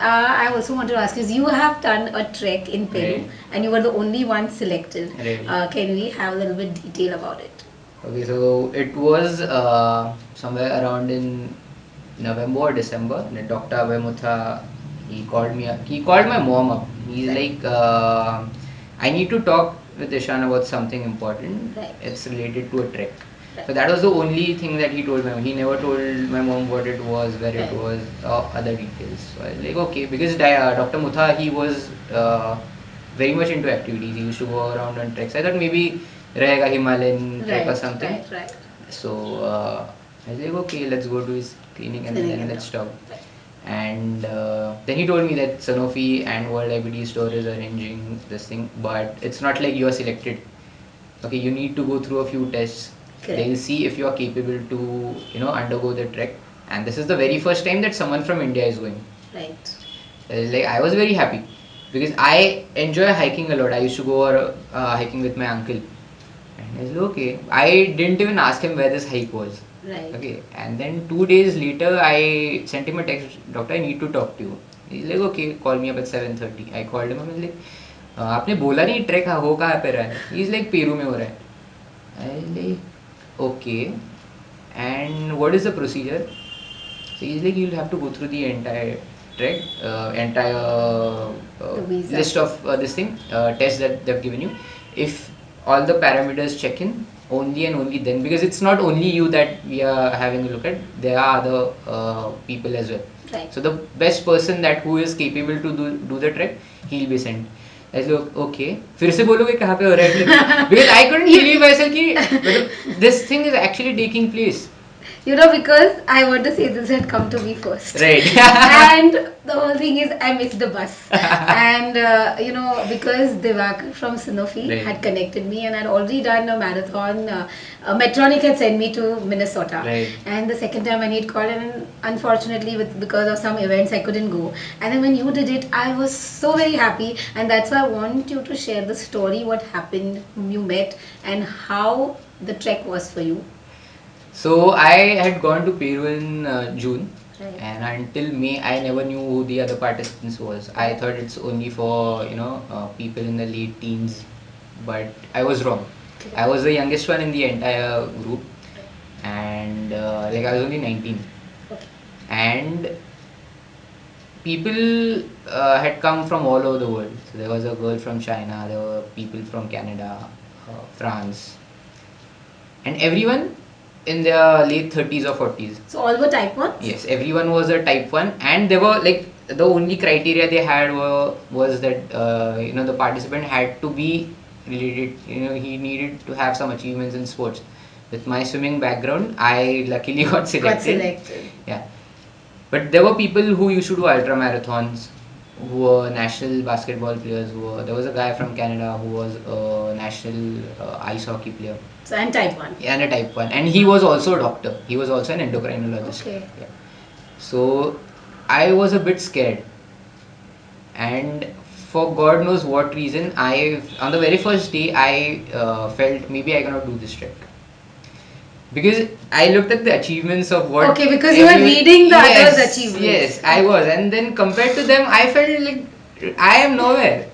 I also want to ask you have done a trek in Peru Right. and you were the only one selected. Right. Can we have a little bit detail about it? Okay, so it was somewhere around in November or December. And Dr. Abhimutha, he called me up. He called my mom up. He's Right. like, I need to talk with Eshaan about something important. Right. It's related to a trek. So Right. that was the only thing that he told me. He never told my mom what it was, where it Right. was, other details. So I was like, okay, because Dr. Mutha, he was very much into activities. He used to go around on treks. I thought maybe Rahega Himalayan trek or Right. something. Right. Right. So I was like, okay, let's go to his clinic and Clinic then and let's all. talk. Right. And then he told me that Sanofi and World Diabetes Store is arranging this thing, but it's not like you are selected. Okay, you need to go through a few tests. They will Correct. see if you are capable to, undergo the trek. And this is the very first time that someone from India is going. Right. Like I was very happy because I enjoy hiking a lot. I used to go hiking with my uncle. And I was like, okay. I didn't even ask him where this hike was. Right. Okay. And then 2 days later, I sent him a text, Doctor, I need to talk to you. He's like, okay, call me up at 7:30. I called him. I was like, आपने बोला नहीं track हो कहाँ पे रहा है? He's like Peru में हो रहा है. I was like, okay. And what is the procedure? So he's like, you'll have to go through the entire trek, entire The visa. list of this thing, tests that they've given you. If all the parameters check in, only and only then, because it's not only you that we are having a look at, there are other people as well. Right. So the best person that who is capable to do the trek, he'll be sent. I said, okay. फिर से बोलोगे कहाँ पे हो रहा है? Because I couldn't believe myself कि मतलब this thing is actually taking place. Because I want to say this had come to me first. Right. And the whole thing is, I missed the bus. And, because Devakar from Sanofi Right. had connected me and I'd already done a marathon, Medtronic had sent me to Minnesota. Right. And the second time I need called, and unfortunately, because of some events, I couldn't go. And then when you did it, I was so very happy. And that's why I want you to share the story, what happened, whom you met, and how the trek was for you. So I had gone to Peru in June, Right. and until May I never knew who the other participants was. I thought it's only for people in the late teens, but I was wrong. Okay. I was the youngest one in the entire group, and like I was only 19, Okay. and people had come from all over the world. So there was a girl from China, there were people from Canada, France, and everyone in their late 30s or 40s. So all were type 1? Yes, everyone was a type 1, and they were like the only criteria they had was that the participant had to be related, he needed to have some achievements in sports. With my swimming background, I luckily got selected. Got selected. Yeah, but there were people who used to do ultra marathons, who were national basketball players. There was a guy from Canada who was a national ice hockey player. So and type 1. Yeah, and a type 1, and he was also a doctor. He was also an endocrinologist. Okay. Yeah. So I was a bit scared, and for God knows what reason, on the very first day I felt maybe I cannot do this trek. Because I looked at the achievements of what. Okay, because you were reading the others' achievements. Yes, I was, and then compared to them, I felt like I am nowhere.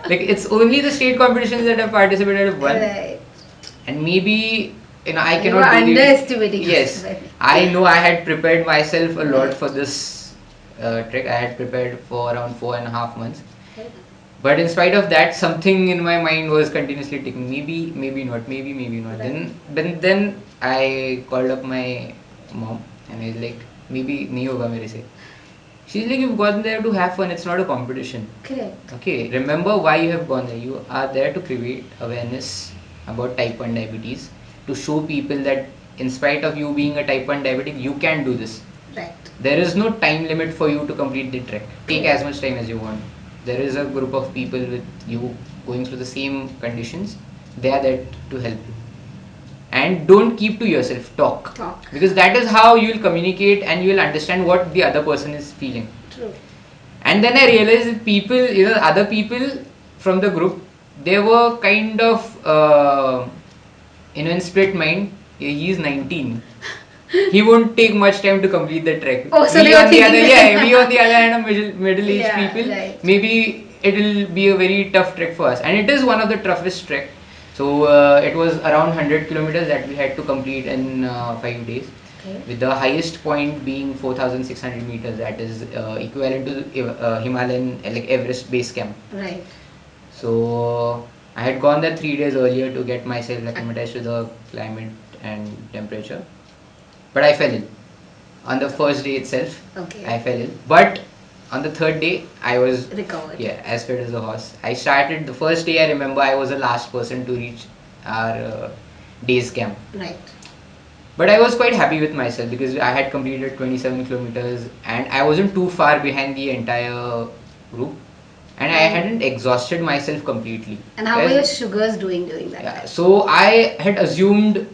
Like it's only the state competitions that I've participated in one, Right. and maybe I You cannot were do the. underestimating Yes, yourself. I know I had prepared myself a lot for this trek. I had prepared for around 4.5 months. But in spite of that, something in my mind was continuously ticking. Maybe, maybe not. Maybe, maybe not. Right. Then I called up my mom and I was like, maybe nahi hoga mere se. She's like, you've gone there to have fun. It's not a competition. Correct. Okay. Remember why you have gone there. You are there to create awareness about type 1 diabetes, to show people that in spite of you being a type 1 diabetic, you can do this. Right. There is no time limit for you to complete the trek. Take as much time as you want. There is a group of people with you going through the same conditions. They are there to help you. And don't keep to yourself. Talk. Because that is how you will communicate and you will understand what the other person is feeling. True. And then I realized that people, other people from the group, they were kind of, in split mind. He is 19. he won't take much time to complete the trek. Oh, so We they were on the thinking other, yeah, we on the other hand, are middle-aged Yeah, people. right. Maybe it will be a very tough trek for us, and it is one of the toughest trek. So it was around 100 kilometers that we had to complete in 5 days, Okay. with the highest point being 4,600 meters. That is equivalent to Himalayan like Everest base camp. Right. So I had gone there 3 days earlier to get myself acclimatized to the climate and temperature, but I fell ill on the first day itself. Okay. I fell ill, but on the third day I was, Recovered. yeah, as fit as a horse. I started the first day. I remember I was the last person to reach our day's camp, Right. but I was quite happy with myself because I had completed 27 kilometers and I wasn't too far behind the entire group, and I hadn't exhausted myself completely. And how were your Yes. sugars doing during that Yeah, time? so I had assumed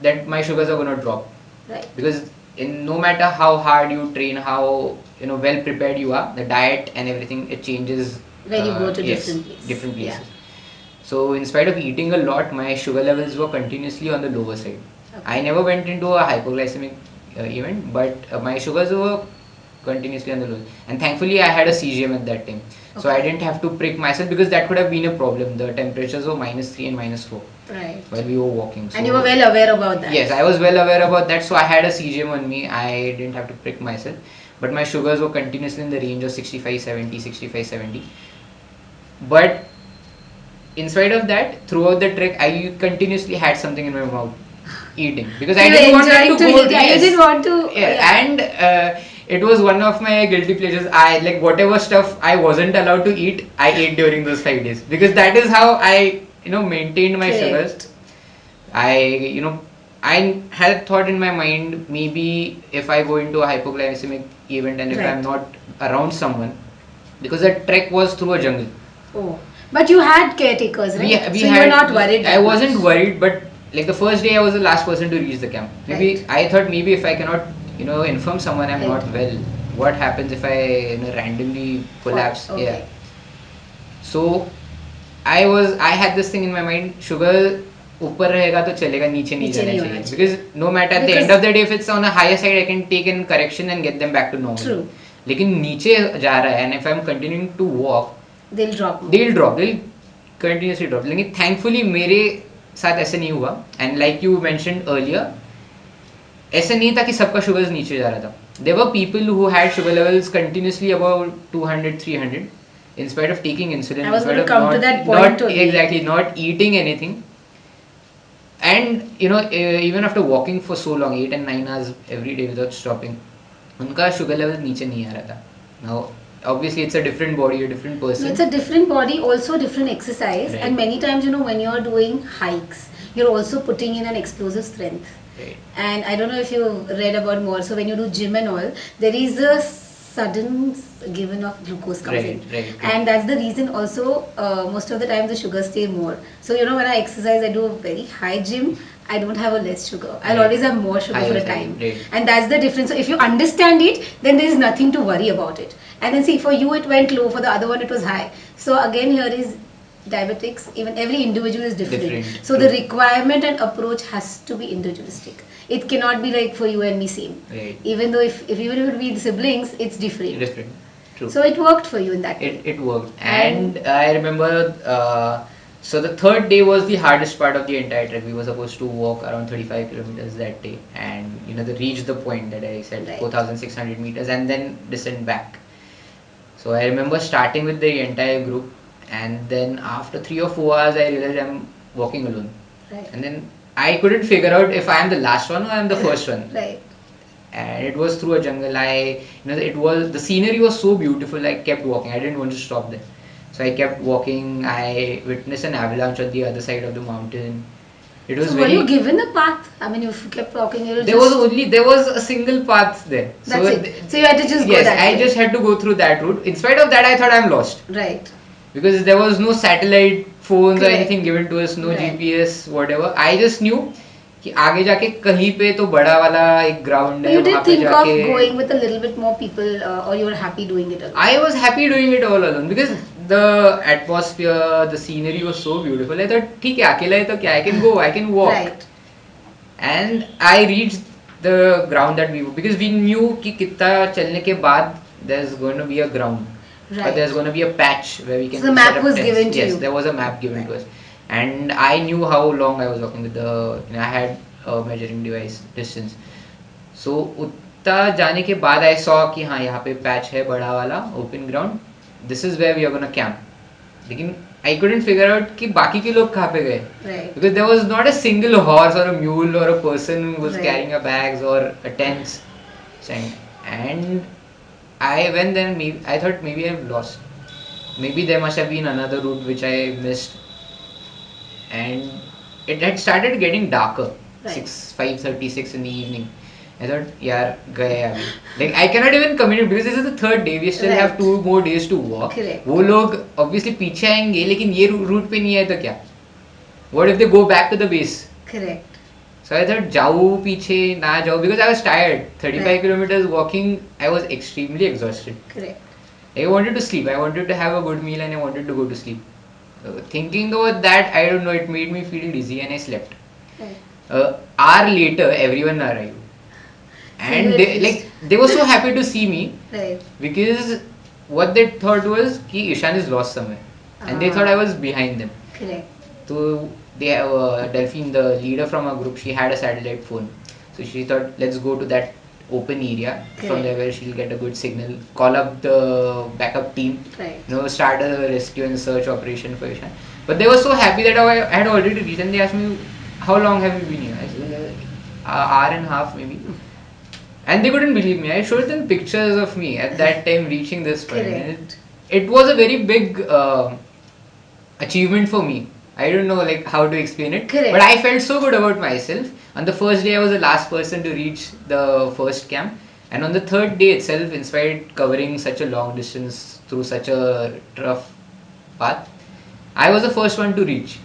that my sugars are gonna drop Right. because in no matter how hard you train, how well prepared you are, the diet and everything it changes. When you go to Yes, different place. different Yeah. places. So in spite of eating a lot, my sugar levels were continuously on the lower side. I Okay. never went into a hypoglycemic event, but my sugars were continuously on the low. And thankfully, I had a CGM at that time, so I Okay. didn't have to prick myself because that could have been a problem. The temperatures were -3 and -4 Right. while we were walking. And you were well aware about that. Yes, I was well aware about that, so I had a CGM on me. I didn't have to prick myself, but my sugars were continuously in the range of 65-70, 65-70. But in spite of that, throughout the trek, I continuously had something in my mouth, eating, because I You didn't were want it enjoying to to go. eat. Yeah, you Yes. didn't want to. Yeah, and it was one of my guilty pleasures. I like whatever stuff I wasn't allowed to eat, I ate during those 5 days because that is how I maintained my sugars. Correct. I I had thought in my mind, maybe if I go into a hypoglycemic event and if I'm Right. not around someone, because the trek was through a jungle. Oh, but you had caretakers, right? We So you had. were not worried I that wasn't much. worried, but like the first day, I was the last person to reach the camp. Maybe Right. I thought maybe if I cannot, inform someone I'm Right. not well, what happens if I randomly collapse? Yeah. Okay. So I had this thing in my mind. Sugar ऊपर रहेगा तो चलेगा, नीचे नहीं नीचे जाना नहीं होना चाहिए, चाहिए. because no matter at the Because- end of the day if it's on a higher side I can take in correction and get them back to normal. True. लेकिन नीचे जा रहा है and if I'm continuing to walk, They'll drop more. they'll continuously drop. लेकिन thankfully मेरे साथ ऐसे नहीं हुआ, and like you mentioned earlier, ऐसे नहीं था कि सबका शुगर्स नीचे जा रहा था. There were people who had sugar levels continuously above 200, 300 in spite of taking insulin. I was in spite going to of come to not, that point not only. exactly not eating anything, and even after walking for so long, 8 and 9 hours every day without stopping, उनका sugar level नीचे नहीं आ रहा था. Now obviously it's a different body, a different No, person. it's a different body, also different exercise, Right. and many times when you're doing hikes, you're also putting in an explosive strength. Right. And I don't know if you read about more. So when you do gym and all, there is a sudden given of glucose comes Right, in, right. and that's the reason also most of the time the sugar stay more. So when I exercise, I do a very high gym. I don't have a less sugar. I'll Right. always have more sugar Higher for a side, time, right. and that's the difference. So if you understand it, then there is nothing to worry about it. And then see, for you it went low, for the other one it was high. So again, here is diabetics. Even every individual is different. Different, So the true. requirement and approach has to be individualistic. It cannot be like for you and me same. Right. Even though if even if it would be siblings, it's different. Different. True. So it worked for you in that way. It worked, and I remember. So the third day was the hardest part of the entire trek. We were supposed to walk around 35 kilometers that day, and they reached the point that I said, Right. 4,600 meters, and then descend back. So I remember starting with the entire group, and then after 3 or 4 hours, I realized I'm walking alone, Right. and then I couldn't figure out if I am the last one or I'm the first one. Right. And it was through a jungle. It was, the scenery was so beautiful. I kept walking. I didn't want to stop there, so I kept walking. I witnessed an avalanche on the other side of the mountain. It was So were very. you given a path? I mean, if you kept walking, you There was a single path there. That's it. So you had to just go yes, that I way. just had to go through that route. In spite of that, I thought I'm lost Right. because there was no satellite phones or Correct. anything given to us. No Right. GPS, whatever. I just knew कि आगे जाके कहीं पे तो बड़ा वाला एक ground But है you वहाँ did पे think of जाके going with a little bit more people, or you were happy doing it alone? I was happy doing it all alone because the atmosphere, the scenery was so beautiful. I thought ठीक है अकेला है तो क्या, I can go, I can walk. Right. And I reached the ground that we were, because we knew कि कितना चलने के बाद there's going to be a ground, or Right. there's going to be a patch where we can So the set map up was tents. given to Yes, you. there was a map given to Right. us, and I knew how long I was walking with the. I had a measuring device distance. So उतना जाने के बाद I saw कि हाँ यहाँ पे patch है बड़ा वाला open ground. This is where we are gonna camp. लेकिन I couldn't figure out कि बाकी के लोग कहाँ पे गए. Right. Because there was not a single horse or a mule or a person who was Right. carrying a bags or a tents. And I went there, maybe I thought maybe I've lost. Maybe there must have been another route which I missed. And it had started getting darker. Right. 5:36 in the evening. I thought, yaar, gaye abhi. Like I cannot even commit it because this is the third day. We still have Right. 2 more days to walk. Correct. वो लोग obviously पीछे आएंगे लेकिन ये route पे नहीं आए तो क्या? What if they go back to the base? Correct. So I thought जाओ पीछे ना जाओ, because I was tired. 35 Right. kilometers walking, I was extremely exhausted. Correct. I wanted to sleep. I wanted to have a good meal and I wanted to go to sleep. Thinking about that, I don't know, it made me feel dizzy and I slept. Right. Hour later, everyone arrived. And they were so happy to see me, Right. because what they thought was कि Eshaan is lost somewhere, and they thought I was behind them. Correct. So they have Delphine, the leader from our group, she had a satellite phone, so she thought let's go to that open area. From Correct. there where she'll get a good signal, call up the backup team, Right. start a rescue and search operation for Eshaan. But they were so happy that I had already reached, and they asked me how long have you been here. I said hour and a half maybe. And they couldn't believe me. I showed them pictures of me at that time reaching this point. And it was a very big achievement for me. I don't know like how to explain it. Correct. But I felt so good about myself. On the first day, I was the last person to reach the first camp. And on the third day itself, in spite covering such a long distance through such a rough path, I was the first one to reach.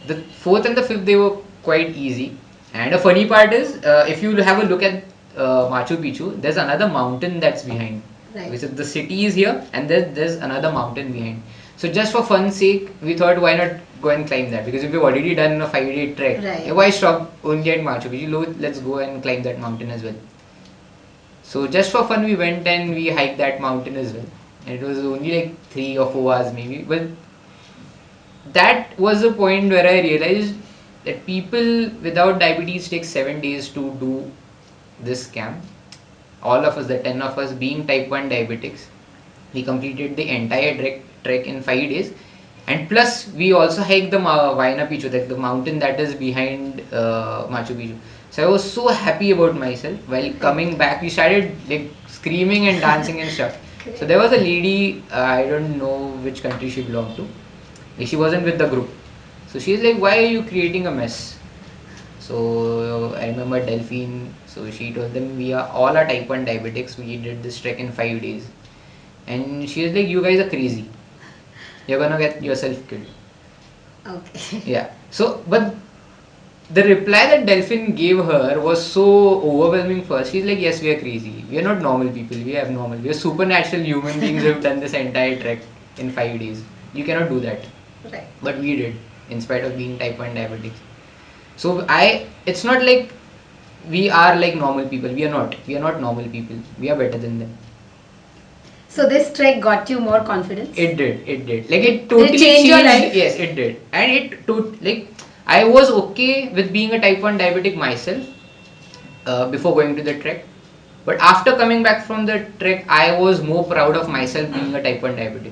The fourth and the fifth, they were quite easy. And a funny part is, if you have a look at Machu Picchu, there's another mountain that's behind. Right. Which is the city is here, and there's another mountain behind. So just for fun's sake, we thought why not go and climb that? Because if we've already done a 5-day trek, Right. why stop only at Machu Picchu? Let's go and climb that mountain as well. So just for fun, we went and we hiked that mountain as well. And it was only like 3 or 4 hours maybe, but that was the point where I realized that people without diabetes take 7 days to do this camp. All of us, the 10 of us being type 1 diabetics, we completed the entire trek in 5 days. And plus, we also hiked the Vaina Picchu, the mountain that is behind Machu Picchu. So I was so happy about myself. While coming back, we started like screaming and dancing and stuff. So there was a lady, I don't know which country she belonged to. She wasn't with the group. So she's like, why are you creating a mess? So I remember Delphine, so she told them we are all are type 1 diabetics. We did this trek in 5 days. And she was like, you guys are crazy. You're gonna get yourself killed. Okay. Yeah. So, but the reply that Delphine gave her was so overwhelming first. She's like, yes, we are crazy. We are not normal people. We are abnormal. We are supernatural human beings who have done this entire trek in 5 days. You cannot do that. Right. But we did, in spite of being type 1 diabetics. So it's not like we are like normal people. We are not. We are not normal people. We are better than them. So this trek got you more confidence? It did. It did. Like it totally change your life? Yes, it did. And I was okay with being a type 1 diabetic myself before going to the trek. But after coming back from the trek, I was more proud of myself being a type 1 diabetic.